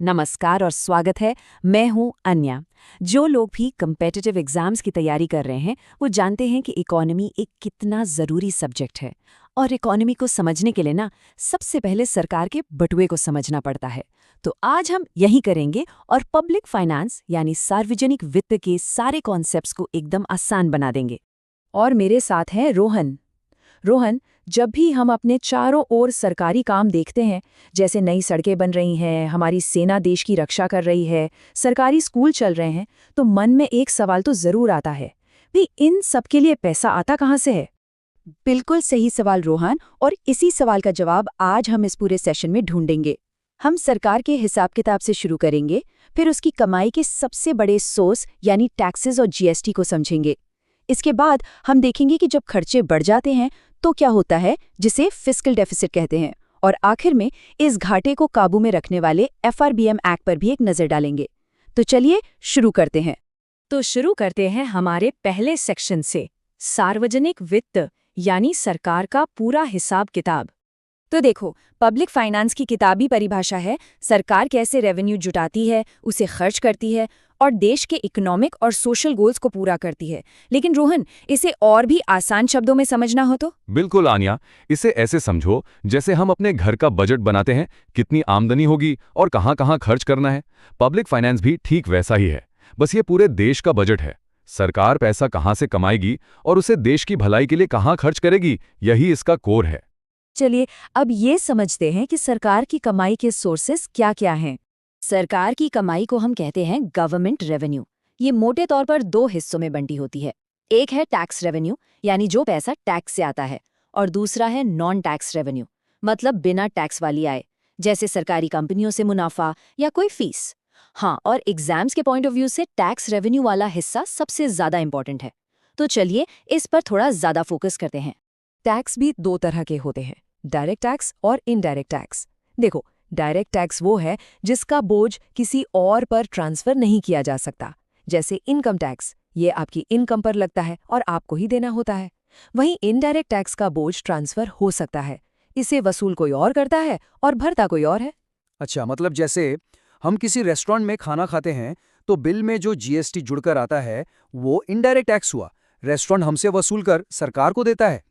नमस्कार और स्वागत है। मैं हूं अन्या। जो लोग भी कम्पिटिटिव एग्जाम्स की तैयारी कर रहे हैं वो जानते हैं कि इकोनॉमी एक कितना ज़रूरी सब्जेक्ट है। और इकोनॉमी को समझने के लिए ना सबसे पहले सरकार के बटुए को समझना पड़ता है। तो आज हम यही करेंगे और पब्लिक फाइनेंस यानी सार्वजनिक वित्त के सारे कॉन्सेप्ट्स को एकदम आसान बना देंगे। और मेरे साथ है रोहन। रोहन, जब भी हम अपने चारों ओर सरकारी काम देखते हैं, जैसे नई सड़कें बन रही हैं, हमारी सेना देश की रक्षा कर रही है, सरकारी स्कूल चल रहे हैं, तो मन में एक सवाल तो जरूर आता है, भी इन सब के लिए पैसा आता कहाँ से है? बिल्कुल सही सवाल रोहन, और इसी सवाल का जवाब आज हम इस पूरे सेशन में ढूंढेंगे। हम सरकार के हिसाब किताब से शुरू करेंगे, फिर उसकी कमाई के सबसे बड़े सोर्स यानी टैक्सेस और जीएसटी को समझेंगे। इसके बाद हम देखेंगे कि जब खर्चे बढ़ जाते हैं तो क्या होता है, जिसे फिस्कल डेफिसिट कहते हैं। और आखिर में इस घाटे को काबू में रखने वाले एफआरबीएम एक्ट पर भी एक नज़र डालेंगे। तो चलिए शुरू करते हैं। तो शुरू करते हैं हमारे पहले सेक्शन से, सार्वजनिक वित्त यानी सरकार का पूरा हिसाब किताब। तो देखो, पब्लिक फाइनेंस की किताबी परिभाषा है सरकार कैसे रेवेन्यू जुटाती है, उसे खर्च करती है और देश के इकोनॉमिक और सोशल गोल्स को पूरा करती है। लेकिन रोहन, इसे और भी आसान शब्दों में समझना हो तो? बिल्कुल आन्या, इसे ऐसे समझो जैसे हम अपने घर का बजट बनाते हैं, कितनी आमदनी होगी और कहाँ कहाँ खर्च करना है। पब्लिक फाइनेंस भी ठीक वैसा ही है, बस ये पूरे देश का बजट है। सरकार पैसा कहाँ से कमाएगी और उसे देश की भलाई के लिए कहाँ खर्च करेगी, यही इसका कोर है। चलिए अब ये समझते हैं कि सरकार की कमाई के सोर्सेस क्या-क्या हैं। सरकार की कमाई को हम कहते हैं गवर्नमेंट रेवेन्यू। ये मोटे तौर पर दो हिस्सों में बंटी होती है। एक है टैक्स रेवेन्यू, यानी जो पैसा टैक्स से आता है, और दूसरा है नॉन टैक्स रेवेन्यू, मतलब बिना टैक्स वाली आय, जैसे सरकारी कंपनियों से मुनाफा या कोई फीस। हाँ, और एग्जाम्स के पॉइंट ऑफ व्यू से टैक्स रेवेन्यू वाला हिस्सा सबसे ज्यादा इंपॉर्टेंट है। तो चलिए इस पर थोड़ा ज्यादा फोकस करते हैं। टैक्स भी दो तरह के होते हैं, डायरेक्ट टैक्स और इनडायरेक्ट टैक्स। देखो, डायरेक्ट टैक्स वो है जिसका बोझ किसी और पर ट्रांसफर नहीं किया जा सकता, जैसे इनकम टैक्स। ये आपकी इनकम पर लगता है और आपको ही देना होता है। वहीं इनडायरेक्ट टैक्स का बोझ ट्रांसफर हो सकता है, इसे वसूल कोई और करता है और भरता कोई और है। अच्छा, मतलब जैसे हम किसी रेस्टोरेंट में खाना खाते हैं तो बिल में जो जीएसटी जुड़कर आता है वो इनडायरेक्ट टैक्स हुआ, रेस्टोरेंट हमसे वसूल कर सरकार को देता है।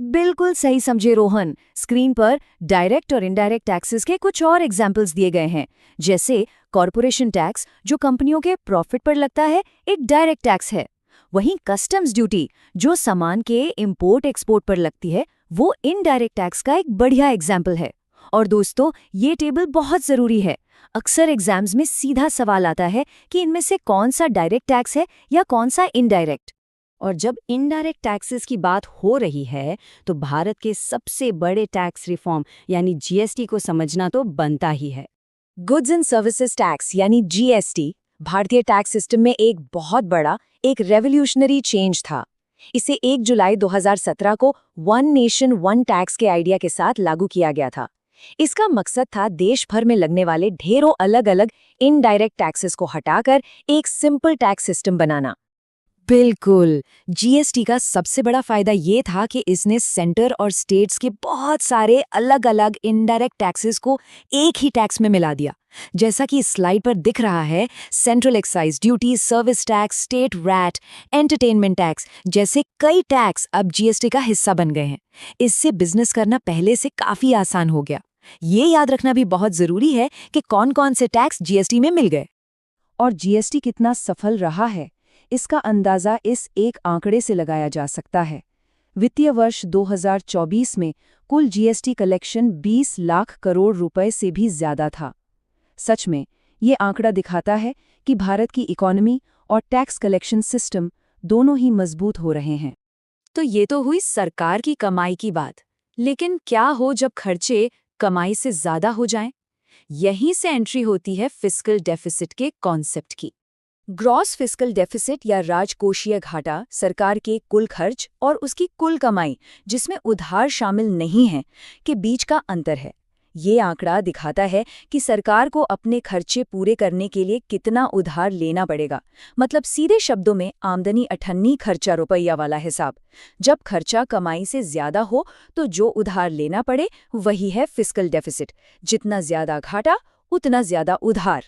बिल्कुल सही समझे रोहन। स्क्रीन पर डायरेक्ट और इनडायरेक्ट टैक्सेस के कुछ और एग्जाम्पल्स दिए गए हैं, जैसे कॉरपोरेशन टैक्स जो कंपनियों के प्रॉफिट पर लगता है, एक डायरेक्ट टैक्स है। वहीं कस्टम्स ड्यूटी जो सामान के इंपोर्ट एक्सपोर्ट पर लगती है, वो इनडायरेक्ट टैक्स का एक बढ़िया एग्जाम्पल है। और दोस्तों, ये टेबल बहुत जरूरी है। अक्सर एग्जाम्स में सीधा सवाल आता है कि इनमें से कौन सा डायरेक्ट टैक्स है या कौन सा इनडायरेक्ट। और जब इनडायरेक्ट टैक्सेस की बात हो रही है तो भारत के सबसे बड़े टैक्स रिफॉर्म यानी जीएसटी को समझना तो बनता ही है। गुड्स एंड सर्विसेज टैक्स यानी जीएसटी भारतीय टैक्स सिस्टम में एक बहुत बड़ा, एक रेवोल्यूशनरी चेंज था। इसे 1 जुलाई 2017 को वन नेशन वन टैक्स के आइडिया के साथ लागू किया गया था। इसका मकसद था देश भर में लगने वाले ढेरों अलग अलग इनडायरेक्ट टैक्सेस को हटाकर एक सिंपल टैक्स सिस्टम बनाना। बिल्कुल, जीएसटी का सबसे बड़ा फायदा ये था कि इसने सेंटर और स्टेट्स के बहुत सारे अलग अलग इनडायरेक्ट टैक्सेस को एक ही टैक्स में मिला दिया। जैसा कि इस स्लाइड पर दिख रहा है, central excise duty, service tax, state VAT, entertainment tax जैसे कई टैक्स अब जीएसटी का हिस्सा बन गए हैं। इससे बिजनेस करना पहले से काफी आसान हो गया। ये याद रखना भी बहुत जरूरी है कि कौन कौन से टैक्स जीएसटी में मिल गए। और जीएसटी कितना सफल रहा है, इसका अंदाजा इस एक आंकड़े से लगाया जा सकता है। वित्तीय वर्ष 2024 में कुल जीएसटी कलेक्शन 20 लाख करोड़ रुपए से भी ज्यादा था। सच में ये आंकड़ा दिखाता है कि भारत की इकोनॉमी और टैक्स कलेक्शन सिस्टम दोनों ही मजबूत हो रहे हैं। तो ये तो हुई सरकार की कमाई की बात, लेकिन क्या हो जब खर्चे कमाई से ज्यादा हो जाएं? यहीं से एंट्री होती है फिस्कल डेफिसिट के कॉन्सेप्ट की। ग्रॉस फिस्कल डेफिसिट या राजकोषीय घाटा सरकार के कुल खर्च और उसकी कुल कमाई, जिसमें उधार शामिल नहीं है, के बीच का अंतर है। ये आंकड़ा दिखाता है कि सरकार को अपने खर्चे पूरे करने के लिए कितना उधार लेना पड़ेगा। मतलब सीधे शब्दों में आमदनी अठन्नी खर्चा रुपया वाला हिसाब। जब खर्चा कमाई से ज्यादा हो तो जो उधार लेना पड़े वही है फिस्कल डेफिसिट। जितना ज्यादा घाटा उतना ज्यादा उधार।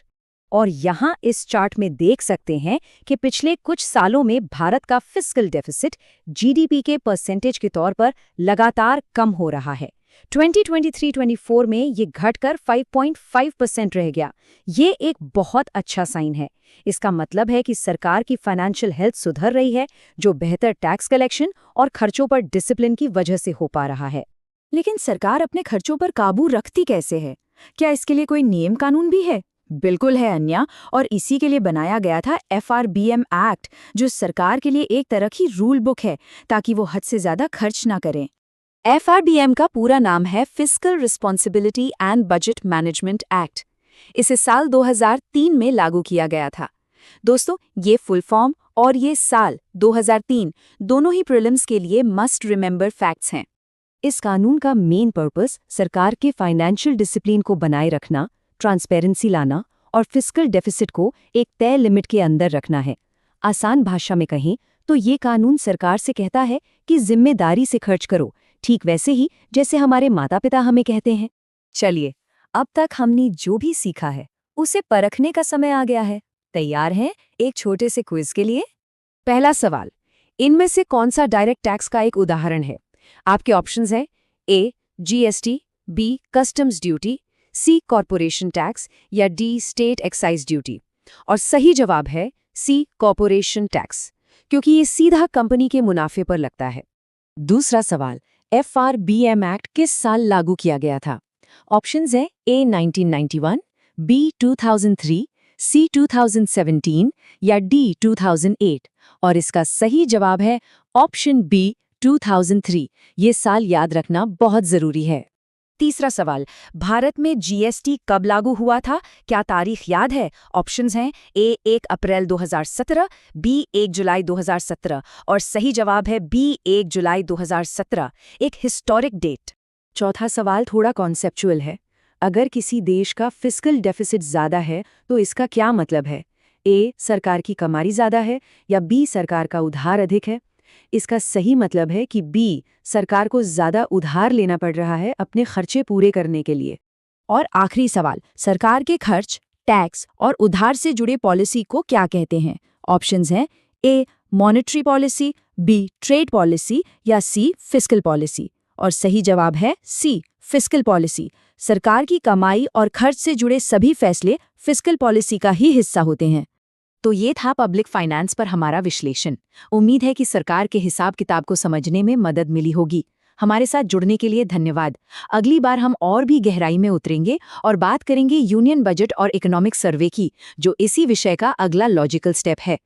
और यहाँ इस चार्ट में देख सकते हैं कि पिछले कुछ सालों में भारत का फिस्कल डेफिसिट जीडीपी के परसेंटेज के तौर पर लगातार कम हो रहा है। 2023-24 में ये घटकर 5.5% रह गया। ये एक बहुत अच्छा साइन है। इसका मतलब है कि सरकार की फाइनेंशियल हेल्थ सुधर रही है, जो बेहतर टैक्स कलेक्शन और खर्चों पर डिसिप्लिन की वजह से हो पा रहा है। लेकिन सरकार अपने खर्चों पर काबू रखती कैसे है? क्या इसके लिए कोई नियम कानून भी है? बिल्कुल है अन्या, और इसी के लिए बनाया गया था FRBM एक्ट, जो सरकार के लिए एक तरह की रूल बुक है ताकि वो हद से ज्यादा खर्च ना करें। FRBM का पूरा नाम है fiscal responsibility and budget management act. इसे साल 2003 में लागू किया गया था। दोस्तों, ये फुल फॉर्म और ये साल 2003 दोनों ही प्रीलिम्स के लिए मस्ट रिमेंबर फैक्ट्स हैं। इस कानून का मेन पर्पस सरकार के फाइनेंशियल डिसिप्लिन को बनाए रखना, ट्रांसपेरेंसी लाना और फिस्कल डेफिसिट को एक तय लिमिट के अंदर रखना है। आसान भाषा में कहें तो ये कानून सरकार से कहता है कि जिम्मेदारी से खर्च करो, ठीक वैसे ही जैसे हमारे माता पिता हमें कहते हैं। चलिए, अब तक हमने जो भी सीखा है उसे परखने का समय आ गया है। तैयार हैं एक छोटे से क्विज के लिए? पहला सवाल, इनमें से कौन सा डायरेक्ट टैक्स का एक उदाहरण है? आपके ऑप्शंस हैं A GST, B customs duty, C corporation tax या D स्टेट एक्साइज ड्यूटी। और सही जवाब है C कॉर्पोरेशन टैक्स, क्योंकि ये सीधा कंपनी के मुनाफे पर लगता है। दूसरा सवाल, FRBM एक्ट किस साल लागू किया गया था? ऑप्शंस हैं A 1991, B 2003, C 2017 या D 2008। और इसका सही जवाब है ऑप्शन B 2003। ये साल याद रखना बहुत जरूरी है। तीसरा सवाल, भारत में GST कब लागू हुआ था? क्या तारीख याद है? ऑप्शंस हैं A 1 अप्रैल 2017, B 1 जुलाई 2017 और सही जवाब है B 1 जुलाई 2017, एक हिस्टोरिक डेट। चौथा सवाल थोड़ा कॉन्सेप्चुअल है। अगर किसी देश का फिस्कल डेफिसिट ज़्यादा है तो इसका क्या मतलब है? A सरकार की कमाई ज़्यादा है या B सरकार का उधार अधिक है? इसका सही मतलब है कि B सरकार को ज़्यादा उधार लेना पड़ रहा है अपने खर्चे पूरे करने के लिए। और आखिरी सवाल, सरकार के खर्च, टैक्स और उधार से जुड़े पॉलिसी को क्या कहते हैं? ऑप्शंस हैं A monetary policy, B trade policy या C फिस्कल पॉलिसी। और सही जवाब है C फिस्कल पॉलिसी। सरकार की कमाई और खर्च से जुड़े सभी फैसले फिस्कल पॉलिसी का ही हिस्सा होते हैं। तो ये था पब्लिक फाइनेंस पर हमारा विश्लेषण। उम्मीद है कि सरकार के हिसाब किताब को समझने में मदद मिली होगी। हमारे साथ जुड़ने के लिए धन्यवाद। अगली बार हम और भी गहराई में उतरेंगे और बात करेंगे यूनियन बजट और इकोनॉमिक सर्वे की, जो इसी विषय का अगला लॉजिकल स्टेप है।